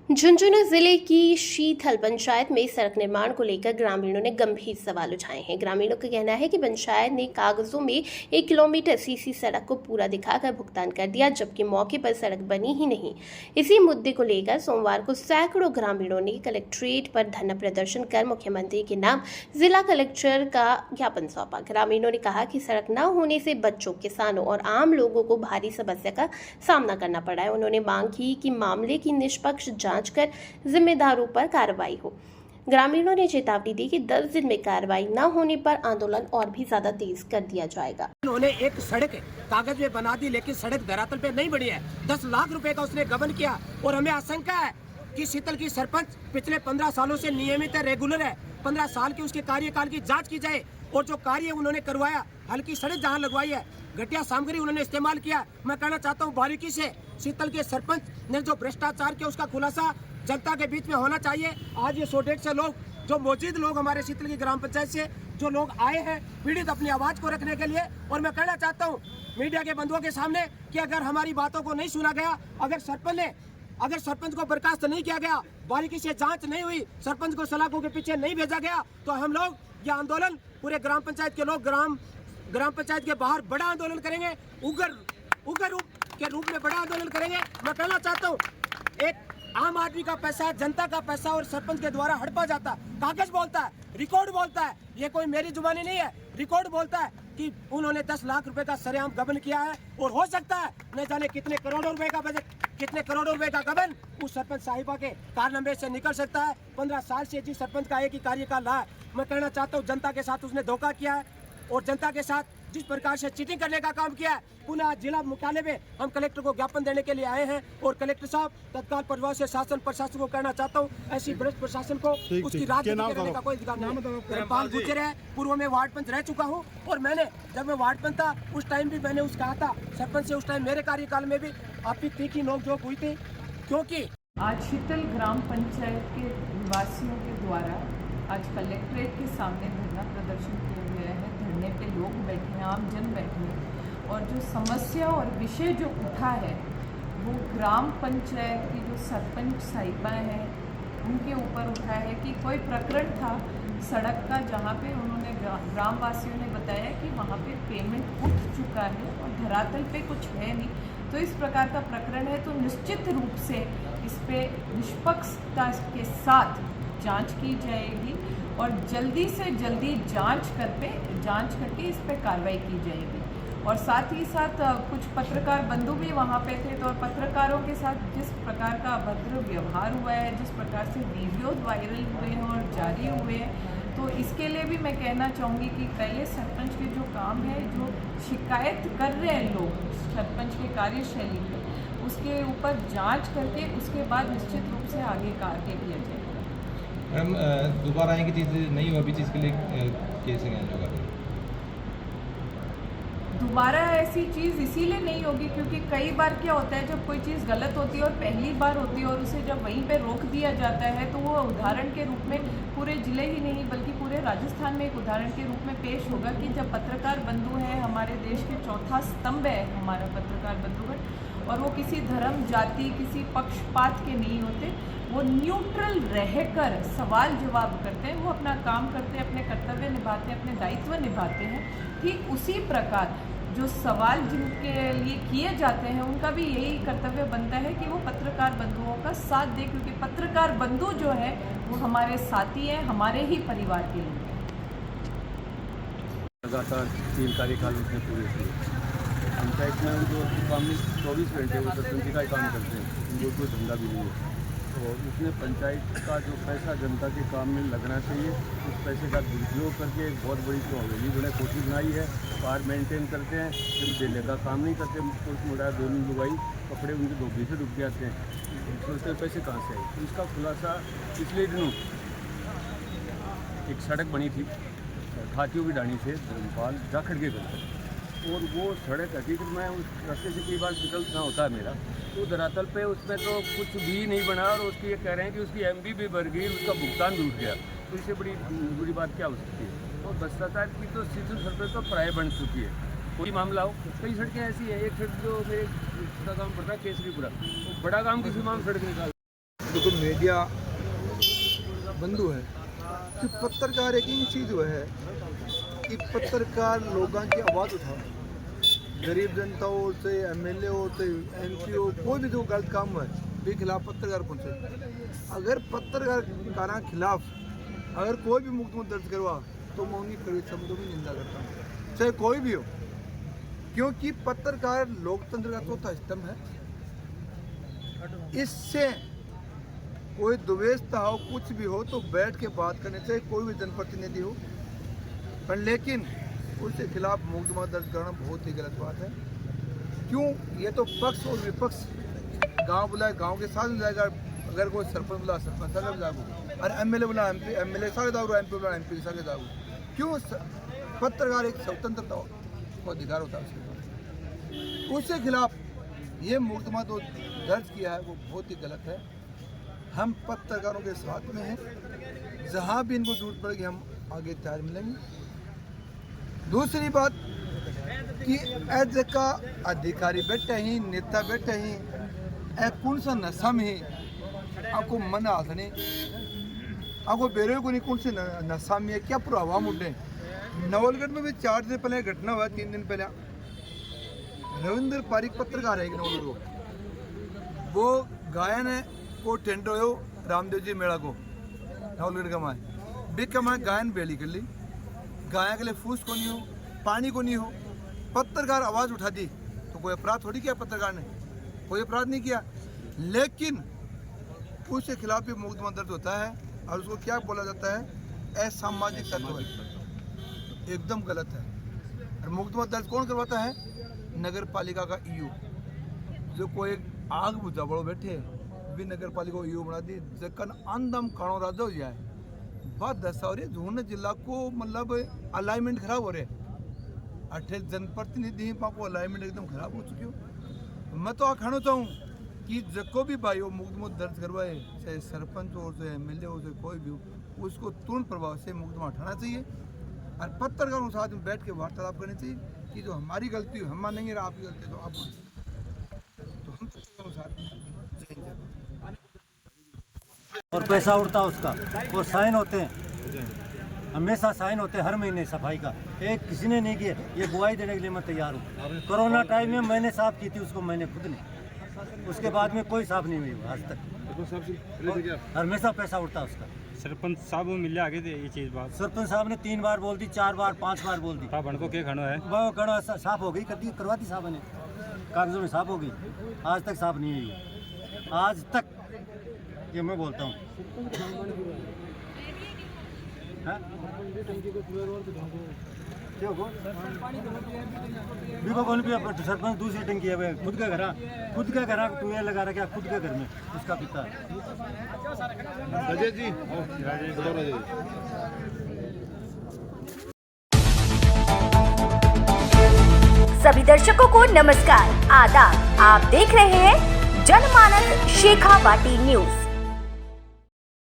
झुंझुनू जिले की शीतल पंचायत में सड़क निर्माण को लेकर ग्रामीणों ने गंभीर सवाल उठाए हैं। ग्रामीणों का कहना है कि पंचायत ने कागजों में 1 किलोमीटर सीसी सड़क को पूरा दिखाकर भुगतान कर दिया, जबकि मौके पर सड़क बनी ही नहीं। इसी मुद्दे को लेकर सोमवार को सैकड़ों ग्रामीणों ने कलेक्ट्रेट पर धरना प्रदर्शन कर मुख्यमंत्री के नाम जिला कलेक्टर का ज्ञापन सौंपा। ग्रामीणों ने कहा कि सड़क न होने से बच्चों, किसानों और आम लोगों को भारी समस्या का सामना करना पड़ा है। उन्होंने मांग की कि मामले की निष्पक्ष जांच कर जिम्मेदारों पर कार्रवाई हो। ग्रामीणों ने चेतावनी दी कि 10 दिन में कार्रवाई न होने पर आंदोलन और भी ज्यादा तेज कर दिया जाएगा। उन्होंने एक सड़क कागज में बना दी, लेकिन सड़क धरातल पे नहीं बनी है। 10 लाख रुपए का उसने गबन किया और हमें आशंका है कि शीतल की सरपंच पिछले 15 सालों से नियमित है, रेगुलर है। 15 साल के उसके कार्यकाल की जांच की जाए और जो कार्य उन्होंने करवाया, हल्की सड़क जहां लगवाई है, घटिया सामग्री उन्होंने इस्तेमाल किया। मैं कहना चाहता हूं बारीकी से शीतल के सरपंच ने जो भ्रष्टाचार किया उसका खुलासा जनता के बीच में होना चाहिए। आज ये 100-150 लोग जो मौजूद लोग हमारे शीतल की ग्राम पंचायत से जो लोग आए हैं पीड़ित अपनी आवाज को रखने के लिए, और मैं कहना चाहता हूँ मीडिया के बंधुओं के सामने कि अगर हमारी बातों को नहीं सुना गया, अगर सरपंच को बर्खास्त नहीं किया गया, बारीकी से जांच नहीं हुई, सरपंच को सलाखों के पीछे नहीं भेजा गया, तो हम लोग यह आंदोलन पूरे ग्राम पंचायत के लोग ग्राम पंचायत के बाहर बड़ा आंदोलन करेंगे, उग्र रूप के रूप में बड़ा आंदोलन करेंगे। मैं कहना चाहता हूँ एक आम आदमी का पैसा, जनता का पैसा और सरपंच के द्वारा हड़पा जाता है। कागज बोलता है, रिकॉर्ड बोलता है, ये कोई मेरी जुबानी नहीं है, रिकॉर्ड बोलता है कि उन्होंने 10 लाख रुपए का सरेआम गबन किया है। और हो सकता है न जाने कितने करोड़ों रुपए का बजट, कितने करोड़ों रुपए का गबन उस सरपंच साहिबा के कारनामे से निकल सकता है। 15 साल से जिस सरपंच का एक ही कार्यकाल रहा है, मैं कहना चाहता हूँ जनता के साथ उसने धोखा किया है और जनता के साथ जिस प्रकार से चीटिंग करने का काम किया है। पुनः जिला मुख्यालय में हम कलेक्टर को ज्ञापन देने के लिए आए हैं और कलेक्टर साहब तत्काल प्रभाव से शासन प्रशासन को कहना चाहता हूँ, ऐसी भ्रष्ट प्रशासन को उसकी राजनीति करने का कोई अधिकार नहीं। धर्मपाल गुजर है, पूर्व में वार्ड पंच रह चुका हूँ और मैंने जब मैं वार्ड पंच था उस टाइम भी मैंने कहा था सरपंच से, उस टाइम मेरे कार्यकाल में भी आपकी तीखी नोकझोंक हुई थी। क्योंकि आज शीतल ग्राम पंचायत के निवासियों के द्वारा आज कलेक्ट्रेट के सामने धरना प्रदर्शन किया गया है। धरने पे लोग बैठे हैं, आम जन बैठे हैं और जो समस्या और विषय जो उठा है वो ग्राम पंचायत की जो सरपंच साहिबा हैं उनके ऊपर उठा है कि कोई प्रकरण था सड़क का, जहाँ पे उन्होंने ग्रामवासियों ने बताया कि वहाँ पे पेमेंट उठ चुका है और धरातल पे कुछ है नहीं। तो इस प्रकार का प्रकरण है तो निश्चित रूप से इस पे निष्पक्षता के साथ जांच की जाएगी और जल्दी से जल्दी जांच करके इस पे कार्रवाई की जाएगी। और साथ ही साथ कुछ पत्रकार बंधु भी वहाँ पे थे, तो पत्रकारों के साथ जिस प्रकार का अभद्र व्यवहार हुआ है, जिस प्रकार से वीडियो वायरल हुए हैं और जारी हुए हैं, तो इसके लिए भी मैं कहना चाहूँगी कि पहले सरपंच के जो काम है, जो शिकायत कर रहे हैं लोग सरपंच के कार्यशैली पे, उसके ऊपर जांच करके उसके बाद निश्चित रूप से आगे कार्य किया जाएगा। मैडम दोबारा आएंगे चीज़ नहीं हुआ, अभी चीज़ के लिए केस होगा। दोबारा ऐसी चीज़ इसीलिए नहीं होगी क्योंकि कई बार क्या होता है, जब कोई चीज़ गलत होती है और पहली बार होती है और उसे जब वहीं पे रोक दिया जाता है तो वो उदाहरण के रूप में पूरे ज़िले ही नहीं बल्कि पूरे राजस्थान में एक उदाहरण के रूप में पेश होगा कि जब पत्रकार बंधु हैं, हमारे देश के चौथा स्तंभ है हमारा पत्रकार बंधुगण, और वो किसी धर्म, जाति, किसी पक्षपात के नहीं होते, वो न्यूट्रल रहकर सवाल जवाब करते हैं, वो अपना काम करते हैं, अपने कर्तव्य निभाते हैं, अपने दायित्व निभाते हैं। ठीक उसी प्रकार जो सवाल जिनके लिए किए जाते हैं उनका भी यही कर्तव्य बनता है कि वो पत्रकार बंधुओं का साथ दें, क्योंकि पत्रकार बंधु जो है वो हमारे साथी हैं, हमारे ही परिवार के लोग हैं। लगातार 3 कार्यकाल उसने पूरे किए। पंचायत में जो काम 24 घंटे वो सरपंच का ही काम करते हैं, उनको कोई धंधा भी नहीं है। तो उसने पंचायत का जो पैसा जनता के काम में लगना चाहिए, उस पैसे का दुरुपयोग करके एक बहुत बड़ी तो हवेली बड़े कोठी बनाई है। पार मेंटेन करते हैं, जब देने का काम नहीं करते, कुछ मुड़ा दोनों लुगाई कपड़े उनके धोबी से डूब जाते हैं, सोचते पैसे कहाँ से आए। तो इसका खुलासा पिछले दिनों एक सड़क बनी थी खातियों की डाणी से धर्मपाल जाखड़ के घर, और वो सड़क हकीकत में उस रास्ते से कई बार निकलना होता है मेरा, तो धरातल पे उसमें तो कुछ भी नहीं बना और उसकी ये कह रहे हैं कि उसकी एमबी भी बढ़ गई, उसका भुगतान भी उठ गया। तो इससे बड़ी बात क्या हो सकती है। और भ्रष्टाचार की तो शीतल सरपंच तो प्राय बन चुकी है। कोई मामला हो, कई सड़कें ऐसी है, एक सड़क जो मेरे काम पड़ता है केसरीपुरा, तो बड़ा काम किसी माम सड़क निकाल देखो मीडिया बंधु है कि पत्रकार एक ही चीज़ वो है कि पत्रकार लोगों की आवाज़ उठाओ, गरीब जनताओं से, एमएलए से, एमपी हो, कोई भी जो गलत काम हुआ है भी खिलाफ पत्रकार पहुँचे। अगर पत्रकार के खिलाफ अगर कोई भी मुकदमा दर्ज करवा तो मैं उनकी कड़वी शब्दों में निंदा करता हूँ, चाहे कोई भी हो, क्योंकि पत्रकार लोकतंत्र का चौथा स्तंभ है। इससे कोई दुवेशता हो, कुछ भी हो तो बैठ के बात करने चाहिए, कोई भी जनप्रतिनिधि हो, पर लेकिन उसके खिलाफ मुकदमा दर्ज करना बहुत ही गलत बात है। क्यों? ये तो पक्ष और विपक्ष गांव बुलाए गांव के साथ में जाएगा, अगर कोई सरपंच बुला सरपंच साथ में जाएगा, और एमएलए बुला एमएलए साथ जाओगे, एमपी बुला एमपी के साथ जाओगे। क्यों? पत्रकार एक स्वतंत्रता को अधिकार होता है उसके, उसके खिलाफ ये मुकदमा तो दर्ज किया है वो बहुत ही गलत है। हम पत्रकारों के साथ में हैं, जहाँ भी इनको जरूरत पड़ेगी हम आगे तैयार मिलेंगे। दूसरी बात कि एज का अधिकारी बैठे ही, नेता बैठे ही, कौन सा नशा में ही आपको मन हाथ नहीं, आपको बेरे को नहीं कौन से नशा में है, क्या पूरा हवा मुड्डे। नवलगढ़ में भी 4 दिन पहले घटना हुआ, 3 दिन पहले रविंद्र पारिक पत्रकार है नवलगढ़, वो गायन को टेंडर हो रामदेव जी मेला को नवलगढ़ का माए बिग का माए गायन बेली कर ली, गाय के लिए फूस को नहीं हो, पानी को नहीं हो, पत्रकार आवाज़ उठा दी तो कोई अपराध थोड़ी किया, पत्रकार ने कोई अपराध नहीं किया, लेकिन उसके खिलाफ भी मुकदमा दर्ज होता है और उसको क्या बोला जाता है, असामाजिक तत्व, एकदम गलत है। और मुकदमा दर्ज कौन करवाता है? नगर पालिका का ईओ, जो कोई आग बुझा बड़ो बैठे भी नगर पालिका को ईओ बना दी, जकन अंदम काणो राजा हो जाए बात दस हो रही है। झून जिला को मतलब अलाइनमेंट खराब हो रहे, 8 जनप्रतिनिधि पापो अलाइनमेंट एकदम खराब हो चुकी हो। मैं तो आखना चाहूँ कि जको भी भाई हो मुकदमा दर्ज करवाए, चाहे सरपंच हो, चाहे एमएलए हो, चाहे कोई भी हो, उसको तुरंत प्रभाव से मुकदमा उठाना चाहिए और पत्रकारों के साथ में बैठ के वार्तालाप करनी चाहिए कि जो हमारी गलती हो हम मानेंगे, आपकी गलती तो आप तो हम पत्रकारों के साथ और पैसा उड़ता उसका, और साइन होते हैं, हमेशा साइन होते हैं हर महीने सफाई का, एक किसी ने नहीं किया। ये गवाही देने के लिए मैं तैयार हूँ। कोरोना टाइम में मैंने साफ की थी उसको, मैंने खुद ने, उसके बाद में कोई साफ नहीं हुई आज तक, हमेशा पैसा उड़ता उसका। सरपंच साहब मिले आगे थे ये चीज़ बात, सरपंच साहब ने 3 बार बोल दी, 4 बार 5 बार बोल दी। साहब को क्या खड़ो है, वो खड़ो साफ हो गई, कर दी, करवा दी साहब ने, कागजों में साफ हो गई, आज तक साफ नहीं हुई, आज तक, ये मैं बोलता हूँ। सरपंच दूसरी टंकी है, खुद का घर टूए लगा रखा, खुद के घर में उसका पिता। राजेश जी, सभी दर्शकों को नमस्कार, आदाब। आप देख रहे हैं जनमानस शेखावाटी न्यूज।